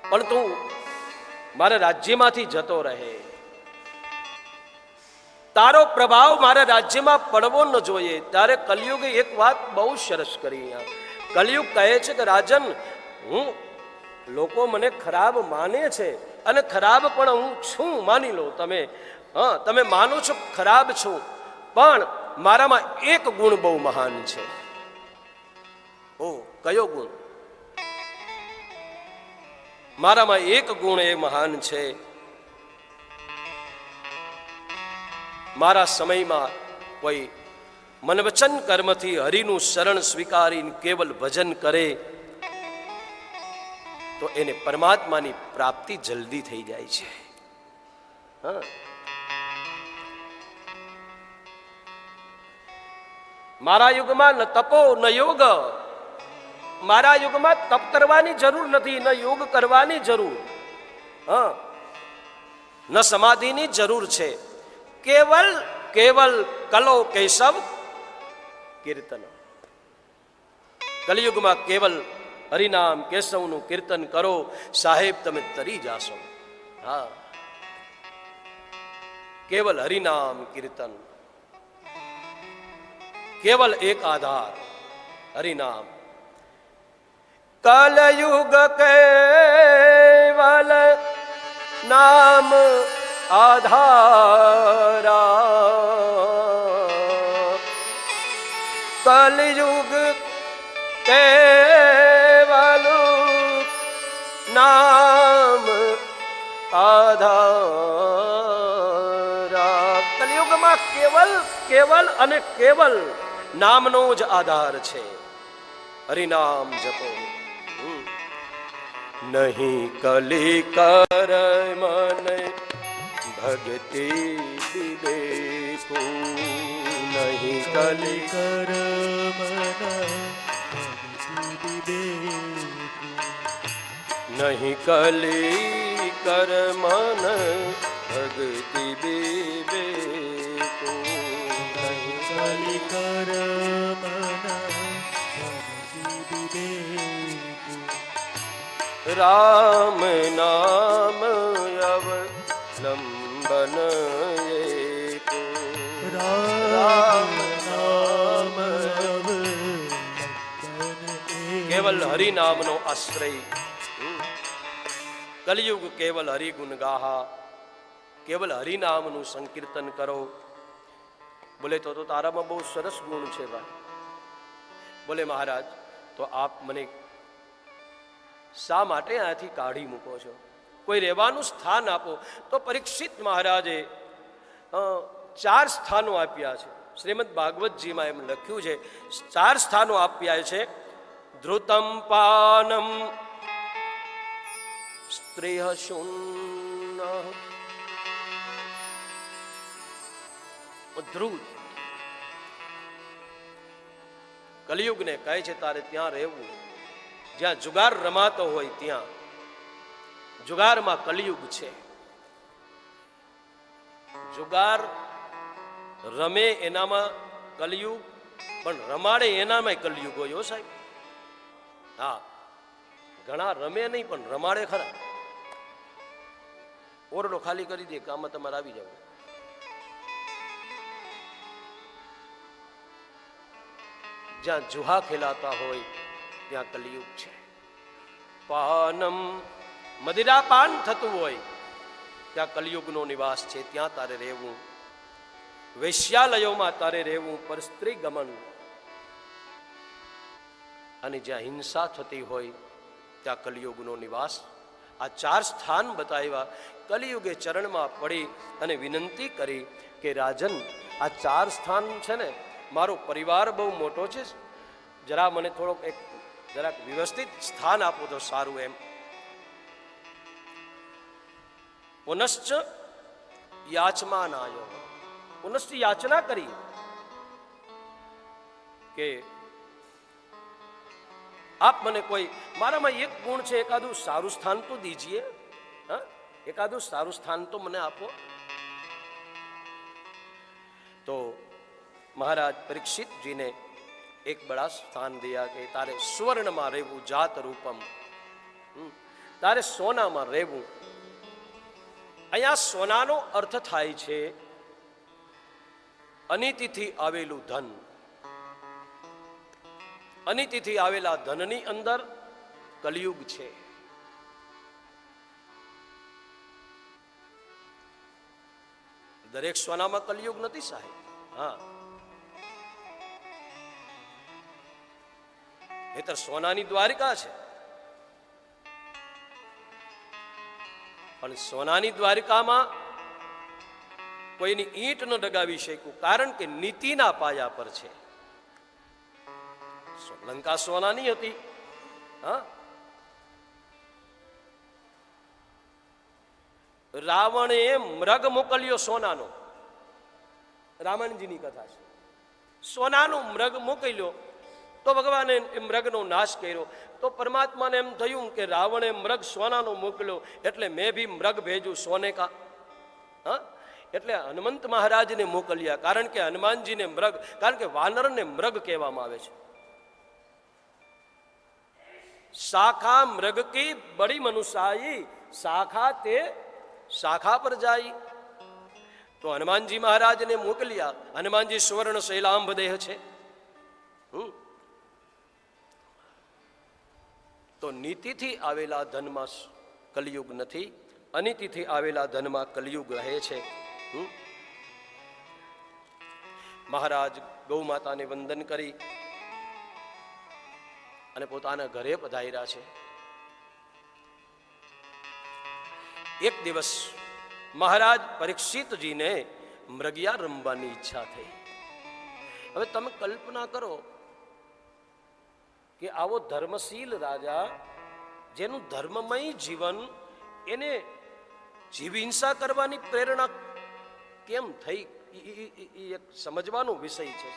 પણ તું મારા રાજ્યમાંથી જતો રહે. તારો પ્રભાવ મારા રાજ્યમાં પડવો ન જોઈએ. ત્યારે કલયુગે એક વાત બહુ સરસ કરી. કલયુગ કહે છે કે રાજન હું લોકો મને ખરાબ માને છે અને ખરાબ પણ હું છું, માની લો તમે. તમે માનો છો ખરાબ છું, પણ મારામાં એક ગુણ બહુ મહાન છે. ઓ કયો ગુણ? મારામાં એક ગુણ એ મહાન છે, મારા સમયમાં કોઈ મન વચન કર્મથી હરિનું શરણ સ્વીકારીને કેવલ ભજન કરે તો એને પરમાત્માની પ્રાપ્તિ જલ્દી થઈ જાય છે. હા, મારા યુગમાં ન તપો ન યોગ, મારા યુગમાં તપ કરવાની જરૂર નથી, ન યોગ કરવાની જરૂર, હા, ન સમાધિની જરૂર છે. કેવલ કેવલ કલો કેશવ કીર્તન. કલિયુગમાં કેવલ હરિનામ કેશવનું કીર્તન કરો, સાહેબ તમે તરી જાશો. હા, કેવલ હરિનામ કીર્તન, કેવલ એક આધાર હરિનામ. કલયુગ કેવલ નામ આધારા, કલયુગ કેવલ નામ આધારા. કલયુગમાં કેવલ કેવલ અને કેવલ નામનો જ આધાર છે. હરિનામ જપો. નહીં કલી કર મન ભક્તિ વિવેકો, નહીં કલી કર મન ભક્તિ વિવેકો, નહીં કલી કર મન ભક્તિ વિવેકો, નહીં કલી કર મન ભક્તિ વિવેકો, રામ નામ અવલંબન एको, રામ નામ અવલંબન કેવલ હરિ નામનો આશ્રય. કલયુગ કેવલ હરિ ગુણ ગાહા, કેવલ હરિ નામનું સંકીર્તન કરો. બોલે તો તારામાં બહુ સરસ ગુણ છે ભાઈ. બોલે મહારાજ તો આપ મને શા માટે આથી કાઢી મૂકો છો? કોઈ રહેવાનું સ્થાન આપો. તો પરીક્ષિત મહારાજે 4 સ્થાનો આપ્યા છે. શ્રીમદ ભાગવતજીમાં એમ લખ્યું છે 4 સ્થાનો આપ્યા છે. ધ્રુતમ પાનમ સ્ત્રીહ શૂન્ય, ધ્રુત કલિયુગને કહે છે તારે ત્યાં રહેવું જ્યાં જુગાર રમાતો હોય ત્યાં. જુગારમાં કલિયુગ છે. જુગાર રમે એનામાં કલિયુગ, પણ રમાડે એનામાં કલિયુગ હોય. હો સાહેબ, હા, ઘણા રમે નહીં પણ રમાડે ખરા. ઓરડો ખાલી કરી દે કે આમાં તમારે આવી જાવ. જ્યાં જુહા ખેલાતા હોય ત્યાં કલિયુગ છે. પાનમ મદિરા પાન થતું હોય ત્યાં કલિયુગનો નિવાસ છે. ત્યાં તારે રહેવું. વૈશ્યાલયોમાં તારે રહેવું, પર સ્ત્રી ગમન. અને જ્યાં હિંસા થતી હોય ત્યાં કલિયુગનો નિવાસ. આ 4 સ્થાન બતાવ્યા. કલિયુગે ચરણમાં પડી અને વિનંતી કરી કે રાજન, આ 4 સ્થાન છે ને, મારો પરિવાર બહુ મોટો છે, જરા મને થોડોક જરાક વ્યવસ્થિત સ્થાન આપો તો સારું એમ. પુનશ્ચ યાચમાનાયો, પુનશ્ચ યાચના કરી કે આપ મને કોઈ, મારામાં એક ગુણ છે, એકાદું સારું સ્થાન તો દીજીએ. હા, એકાદું સારું સ્થાન તો મને આપો. તો મહારાજ પરીક્ષિતજીને એક બડા સ્થાન દિયા કે તારે સ્વર્ણમાં રહેવું, જાત રૂપમ, તારે સોનામાં રહેવું. અહીંયા સોનાનો અર્થ થાય છે અનિતિથી આવેલું ધન. અનિતિથી આવેલા ધનની અંદર કલિયુગ છે. દરેક સોનામાં કલિયુગ નથી સાહેબ. હા, નહીતર સોનાની દ્વારિકા છે. પણ સોનાની દ્વારિકામાં કોઈની ઈંટ ન ડગાવી શક્યું, કારણ કે નીતિના પાયા પર છે. લંકા સોનાની હતી. હા, રાવણે મૃગ મોકલ્યો સોનાનો. રામાયણજીની કથા છે. સોનાનો મૃગ મોકલ્યો તો ભગવાને એ મૃગનો નાશ કર્યો. તો પરમાત્માને એમ થયું કે રાવણે મૃગ સોનાનો મોકલ્યો એટલે મેં ભી મૃગ ભેજું સોને કા. હા, એટલે હનુમંત મહારાજને મોકલ્યા, કારણ કે હનુમાનજીને મૃગ, કારણ કે વાનરને મૃગ કહેવામાં આવે છે. શાખા મૃગ કી બડી મનુષાઈ, શાખા તે શાખા પર જાય. તો હનુમાનજી મહારાજને મોકલ્યા. હનુમાનજી સુવર્ણ શૈલાંબ દેહ છે. તો નીતિથી આવેલા ધનમાં કલિયુગ નથી, અનીતિથી આવેલા ધનમાં કલિયુગ રહે છે. મહારાજ ગૌ માતાને વંદન કરી અને પોતાના ઘરે પધાર્યા છે. એક દિવસ મહારાજ પરીક્ષિતજીને મૃગિયા રમવાની ઈચ્છા થઈ. હવે તમે કલ્પના કરો કે આવો ધર્મશીલ રાજા, જેનું ધર્મમય જીવન, એને જીવ હિંસા કરવાની પ્રેરણા કેમ થઈ? એ એક સમજવાનો વિષય છે.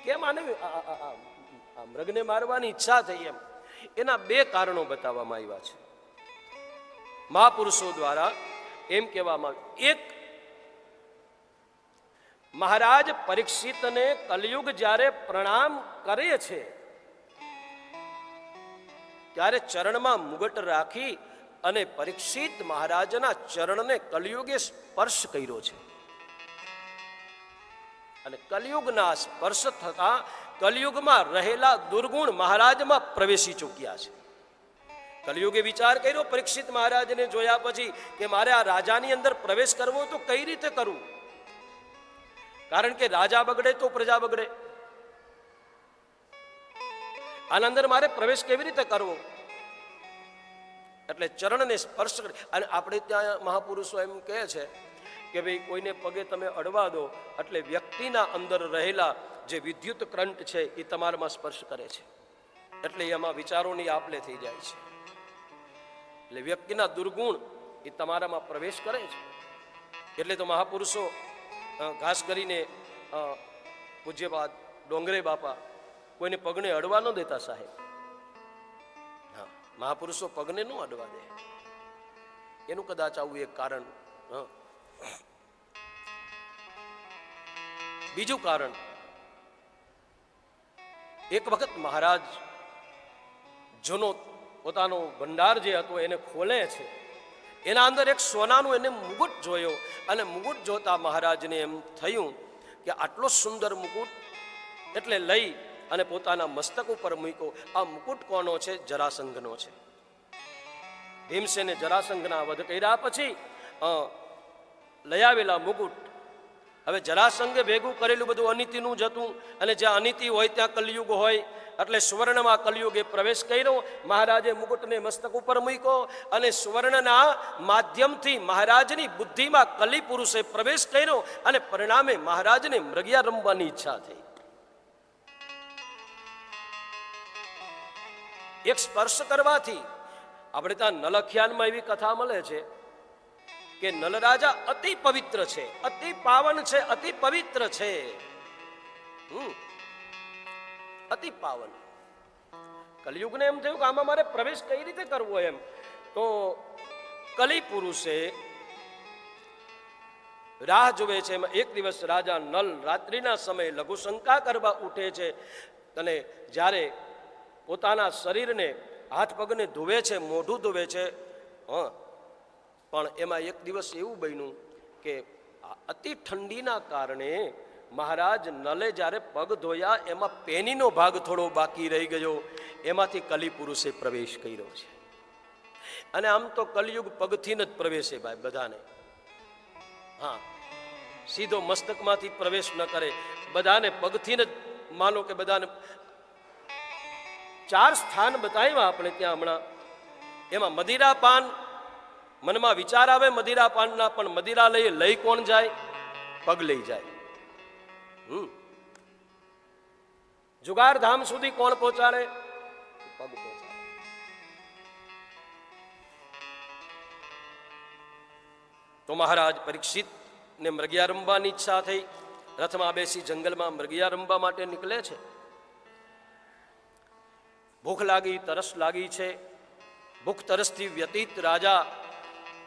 કેમ આને મૃગને મારવાની ઈચ્છા થઈ? એના બે કારણો બતાવવામાં આવ્યા છે મહાપુરુષો દ્વારા. એમ કહેવામાં આવ્યું, એક, મહારાજ પરીક્ષિતને કલયુગ જ્યારે પ્રણામ કરે છે ત્યારે ચરણમાં મુગટ રાખી અને પરીક્ષિત મહારાજના ચરણને કલયુગે સ્પર્શ કર્યો છે. અને કલયુગના સ્પર્શ થતા કલયુગમાં રહેલા દુર્ગુણ મહારાજમાં પ્રવેશી ચૂક્યા છે. કલયુગે વિચાર કર્યો પરીક્ષિત મહારાજને જોયા પછી કે મારે આ રાજાની અંદર પ્રવેશ કરવો તો કઈ રીતે કરવું? કારણ કે રાજા બગડે તો પ્રજા બગડે. આના અંદર મારે પ્રવેશ કેવી રીતે કરવો? એટલે ચરણને સ્પર્શ કરી. અને આપણે ત્યાં મહાપુરુષો એમ કહે છે કે ભાઈ કોઈને પગે તમે અડવા દો એટલે વ્યક્તિના અંદર રહેલા જે વિદ્યુત કરંટ છે એ તમારામાં સ્પર્શ કરે છે, એટલે એમાં વિચારોની આપલે થઈ જાય છે. એટલે વ્યક્તિના દુર્ગુણ એ તમારામાં પ્રવેશ કરે છે. એટલે તો મહાપુરુષો ખાસ કરીને પૂજ્યપાદ ડોંગરે બાપા કોઈને પગને અડવા ન દેતા સાહેબ. હા, મહાપુરુષો પગને ન અડવા દે. એનું કદાચ આવું એક કારણ. બીજું કારણ, એક વખત મહારાજ જૂનો પોતાનો ભંડાર જે હતો એને ખોલે છે. એના અંદર એક સોનાનું એને મુગુટ જોયો અને મુગુટ જોતા મહારાજને એમ થયું કે આટલો સુંદર મુકુટ, એટલે લઈ અને પોતાના મસ્તક ઉપર મૂક્યો. આ મુકુટ કોનો છે? જરાસંઘનો છે. ભીમસેને જરાસંઘના વધ કર્યા પછી લઈ આવેલા મુકુટ. હવે જરાસંઘે ભેગું કરેલું બધું અનીતિનું જ હતું, અને જ્યાં અનીતિ હોય ત્યાં કલયુગ હોય, એટલે સુવર્ણમાં કલયુગે પ્રવેશ કર્યો. મહારાજે મુકુટને મસ્તક ઉપર મૂક્યો અને સુવર્ણના માધ્યમથી મહારાજની બુદ્ધિમાં કલી પુરુષે પ્રવેશ કર્યો અને પરિણામે મહારાજને મૃગિયા રમવાની ઈચ્છા થઈ. એક સ્પર્શ કરવાથી, આપણે ત્યાં નલખ્યાનમાં એવી કથા મળે છે કે નલરાજા અતિ પવિત્ર છે, અતિ પાવન છે, અતિ પવિત્ર છે. અતિ પાવન. કલિયુગને એમ થયું કે આમાં મારે પ્રવેશ કઈ રીતે કરવો? એમ તો કલી પુરુષે રાહ જોવે છે. એમાં એક દિવસ રાજા નલ રાત્રિના સમયે લઘુશંકા કરવા ઉઠે છે અને જ્યારે પોતાના શરીરને હાથ પગને ધોવે છે, મોઢું ધોવે છે, પણ એમાં એક દિવસ એવું બન્યું કે અતિ ઠંડીના કારણે મહારાજ નલે જ્યારે પગ ધોયા એમાં પેનીનો ભાગ થોડો બાકી રહી ગયો. એમાંથી કલી પુરુષે પ્રવેશ કર્યો છે. અને આમ તો કલયુગ પગથી જ પ્રવેશે ભાઈ બધાને. હા, સીધો મસ્તકમાંથી પ્રવેશ ન કરે, બધાને પગથી જ. માનો કે બધાને 4 સ્થાન બતાવ્યા આપણે ત્યાં હમણાં. એમાં મદિરાપાન મનમાં વિચાર આવે મદિરા પાનના, પણ મદિરા લઈ કોણ જાય? પગ લઈ જાય. જુગાર ધામ સુધી કોણ પહોંચાડે? પગ પહોંચાડે. તો મહારાજ પરીક્ષિત ને મૃગિયા રમવાની ઈચ્છા થઈ. રથમાં બેસી જંગલમાં મૃગિયા રમવા માટે નીકળે છે. ભૂખ લાગી, તરસ લાગી છે. ભૂખ તરસથી વ્યતીત રાજા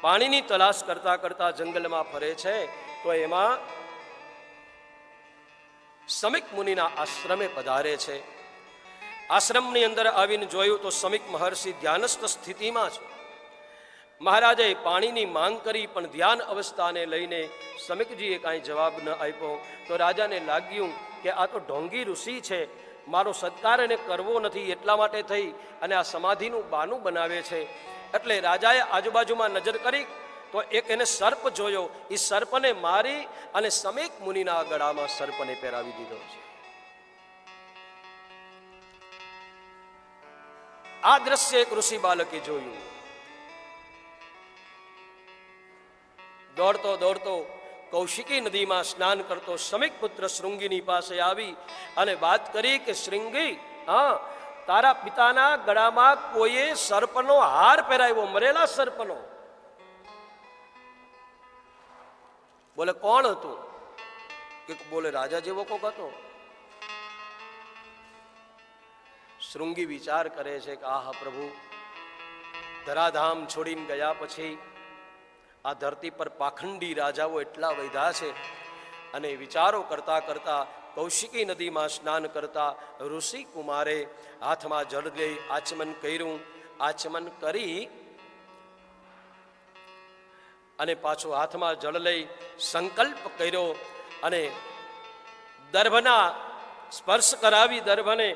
પાણીની તલાશ કરતા કરતા જંગલમાં ફરે છે. તો એમાં સમિક મુનિના આશ્રમે પધારે છે. આશ્રમની અંદર આવીને જોયું તો સમિક મહર્ષિ ધ્યાનસ્થ સ્થિતિમાં છે. મહારાજે પાણીની માંગ કરી, પણ ધ્યાન અવસ્થાને લઈને સમિકજીએ કાંઈ જવાબ ન આપ્યો. તો રાજાને લાગ્યું કે આ તો ઢોંગી ઋષિ છે, મારો સત્કાર એને કરવો નથી, એટલા માટે થઈ અને આ સમાધિનું બાનું બનાવે છે. એટલે રાજાએ આજુબાજુમાં નજર કરી તો એક એને સર્પ જોયો. એ સર્પને મારી અને સમિક મુનિના ગળામાં સર્પને પહેરાવી દીધો છે. આ દ્રશ્ય એક ઋષિ બાલકે જોયું. દોડતો દોડતો કૌશિકી નદીમાં સ્નાન કરતો સમિક પુત્ર શૃંગીની પાસે આવી અને વાત કરી કે શૃંગી, હા, તારા પિતાના ગળામાં કોઈએ સર્પનો હાર પહેરાવ્યો, મરેલા સર્પનો. બોલે કોણ હતું? કે બોલે રાજા જેવો કોક હતો. શૃંગી વિચાર કરે છે કે આહ પ્રભુ, ધરાધામ છોડીને ગયા પછી આ ધરતી પર પાખંડી રાજાઓ એટલા વધ્યા છે. અને વિચારો કરતા કરતા કૌશિકી નદીમાં સ્નાન કરતા ઋષિ કુમારે હાથમાં જળ લઈ આચમન કર્યું. આચમન કરી અને પાછો હાથમાં જળ લઈ સંકલ્પ કર્યો અને દર્ભના સ્પર્શ કરાવી દર્ભને,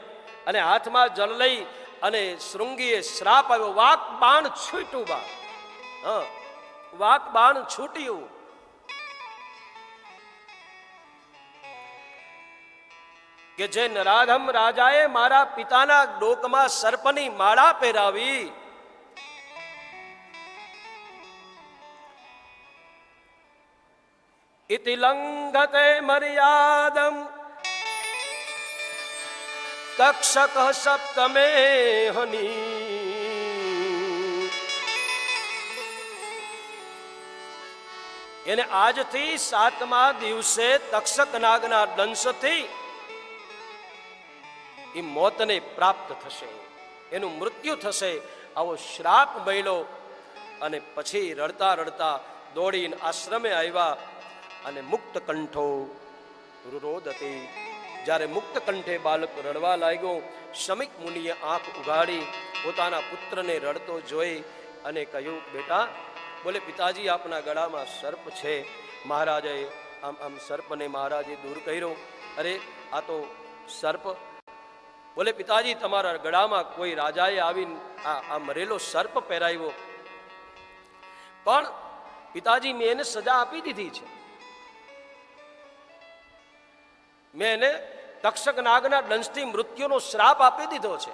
અને હાથમાં જળ લઈ અને શૃંગીએ શ્રાપ આવ્યો. વાક બાણ છૂટ્યું. બા હા, વાક બાણ છૂટ્યું. કે જે નરાધમ રાજાએ મારા પિતાના ડોકમાં સર્પની માળા પહેરાવી, ઇતિ લંઘતે મર્યાદમ તક્ષક સપ્તમે હની. એને આજથી 7મા દિવસે તક્ષક નાગના દંશથી એ મોતને પ્રાપ્ત થશે, એનું મૃત્યુ થશે. આવો શ્રાપ મળ્યો. અને પછી રડતા રડતા દોડીને આશ્રમે આવ્યા અને મુક્ત કંઠો રુરોદતી. જ્યારે મુક્ત કંઠે બાળક રડવા લાગ્યો, શમિક મુનિએ આંખ ઉઘાડી પોતાના પુત્રને રડતો જોઈ અને કહ્યું, બેટા, બોલે પિતાજી આપના ગળામાં સર્પ છે. મહારાજે આમ સર્પને મહારાજે દૂર કર્યો. અરે આ તો સર્પ. બોલે પિતાજી તમારા ગળામાં કોઈ રાજાએ આવીને આ મરેલો સર્પ પહેરાવ્યો, પણ પિતાજી મેં એને સજા આપી દીધી છે. મેં એને તક્ષક નાગના દંશથી મૃત્યુનો શ્રાપ આપી દીધો છે.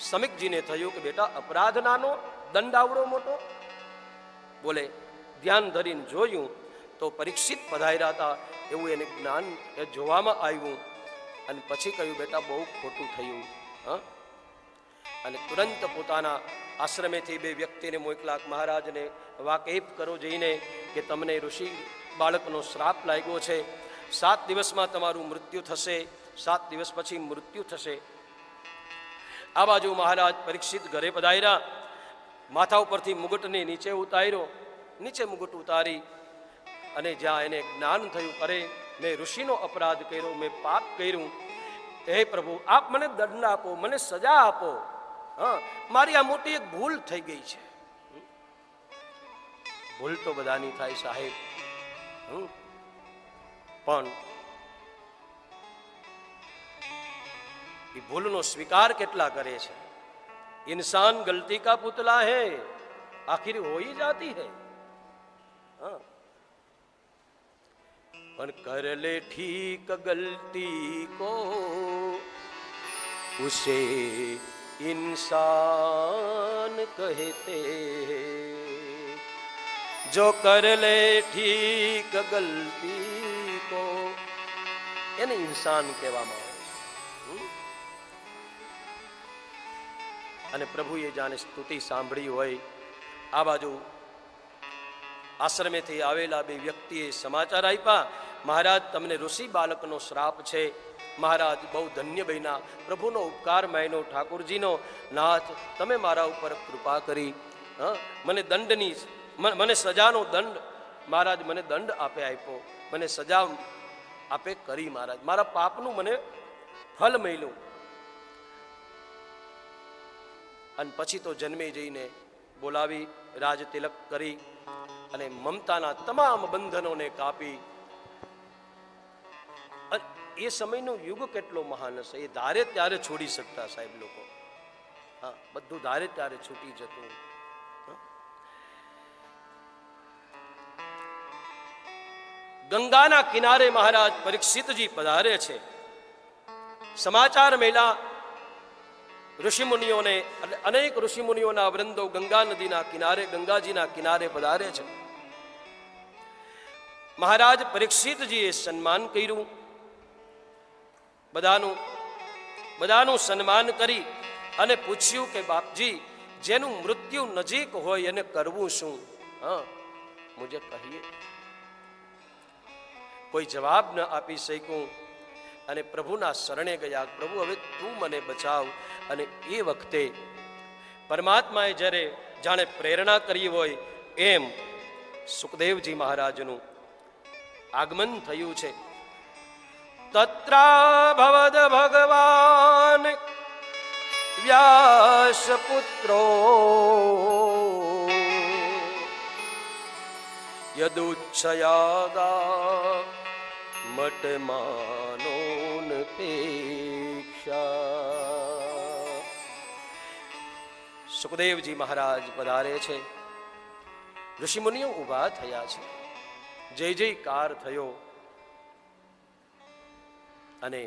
સમિકજીને થયું કે બેટા અપરાધ નાનો, દંડ આવડો મોટો. બોલે ધ્યાન ધરીને જોયું તો પરીક્ષિત પધાર્યા હતા એવું એને જ્ઞાન જોવામાં આવ્યું. અને પછી કહ્યું, બેટા બહુ ખોટું થયું. હા, અને તુરંત પોતાના આશ્રમેથી 2 વ્યક્તિને મોકલા. મહારાજને વાકેફ કરો જઈને કે તમને ઋષિ બાળકનો શ્રાપ લાગ્યો છે, 7 દિવસમાં તમારું મૃત્યુ થશે, 7 દિવસ પછી મૃત્યુ થશે. આ બાજુ મહારાજ પરીક્ષિત ઘરે પધાર્યા. માથા ઉપરથી મુગટને નીચે ઉતાર્યો. નીચે મુગટ ઉતારી અને જ્યાં એને જ્ઞાન થયું, અરે મેં ઋષિનો અપરાધ કર્યો, મેં પાપ કર્યું, હે પ્રભુ આપ મને દંડ આપો, મને સજા આપો. હા, મારી આ મોટી એક ભૂલ થઈ ગઈ છે. ભૂલ તો બધાની થાય સાહેબ, પણ એ ભૂલનો સ્વીકાર કેટલા કરે છે. इंसान गलती का पुतला है, आखिर हो ही जाती है. हाँ, पर कर ले ठीक गलती को, उसे इंसान कहते जो कर ले ठीक गलती को એને ઇન્સાન કહેવામાં આવે છે. અને પ્રભુએ જાણે સ્તુતિ સાંભળી હોય. આ બાજુ આશ્રમેથી આવેલા બે વ્યક્તિએ સમાચાર આપ્યા, મહારાજ તમને ઋષિ બાલકનો શ્રાપ છે. મહારાજ બહુ ધન્ય બન્યા, પ્રભુનો ઉપકાર માયનો, ઠાકોરજીનો. નાથ તમે મારા ઉપર કૃપા કરી, મને દંડની મને સજાનો દંડ મહારાજ મને દંડ આપે આપ્યો, મને સજા આપે કરી મહારાજ, મારા પાપનું મને ફલ મળ્યું. અને પછી તો જન્મે જઈને બોલાવી રાજ તિલક કરી અને મમતાના તમામ બંધનોને કાપી. એ સમયનો યુગ કેટલો મહાન હશે, એ ધારે ત્યારે છોડી શકતા સાહેબ લોકો. હા, બધું ધારે ત્યારે છૂટી જતું. ગંગાના કિનારે મહારાજ પરીક્ષિતજી પધારે છે. સમાચાર મેલા ઋષિમુનિઓને, એટલે અનેક ઋષિમુનિઓના વૃંદો ગંગા નદીના કિનારે, ગંગાજીના કિનારે પધારે છે. મહારાજ પરીક્ષિતજીએ સન્માન કર્યું, બધાનું સન્માન કરી અને પૂછ્યું કે બાપજી, જેનું મૃત્યુ નજીક હોય એને કરવું શું? હા, મુજે કહીએ. કોઈ જવાબ ન આપી શક્યું અને પ્રભુના શરણે ગયા. પ્રભુ હવે તું મને બચાવ. અને એ વખતે પરમાત્માએ જ્યારે જાણે પ્રેરણા કરી હોય એમ સુખદેવજી મહારાજનું આગમન થયું છે. તત્રાભવદ ભગવાન વ્યાસપુત્રો યદુચ્છયાદા મટમાનોનપેક્ષા. સુખદેવજી મહારાજ પધારે છે. ઋષિમુનિઓ ઊભા થયા છે. જય જયકાર થયો. અને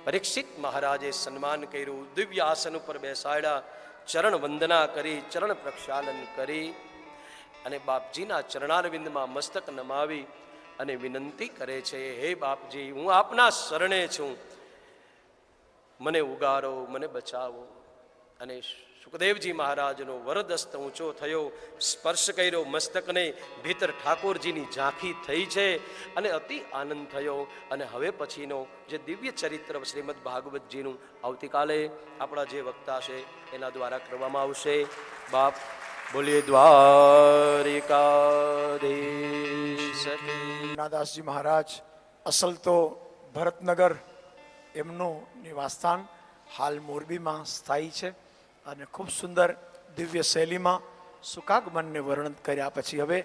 પરીક્ષિત મહારાજે સન્માન કર્યું, દિવ્ય આસન ઉપર બેસાડ્યા, ચરણ વંદના કરી, ચરણ પ્રક્ષાલન કરી અને બાપજીના ચરણારવિંદમાં મસ્તક નમાવી અને વિનંતી કરે છે, હે બાપજી, હું આપના શરણે છું, મને ઉગારો, મને બચાવો. અને સુખદેવજી મહારાજનો વરદસ્ત ઊંચો થયો, સ્પર્શ કર્યો મસ્તકને, ભીતર ઠાકોરજીની ઝાંખી થઈ છે અને અતિ આનંદ થયો. અને હવે પછીનો જે દિવ્ય ચરિત્ર શ્રીમદ ભાગવતજીનું આવતીકાલે આપણા જે વક્તા છે એના દ્વારા કરવામાં આવશે. બાપ બોલીએ દ્વારિકાધીશ. નાદાસજી મહારાજ અસલ તો ભરતનગર એમનું નિવાસસ્થાન હાલ મોરબીમાં સ્થાયી છે અને ખૂબ સુંદર દિવ્ય શૈલીમાં સુકાગમનને વર્ણન કર્યા પછી હવે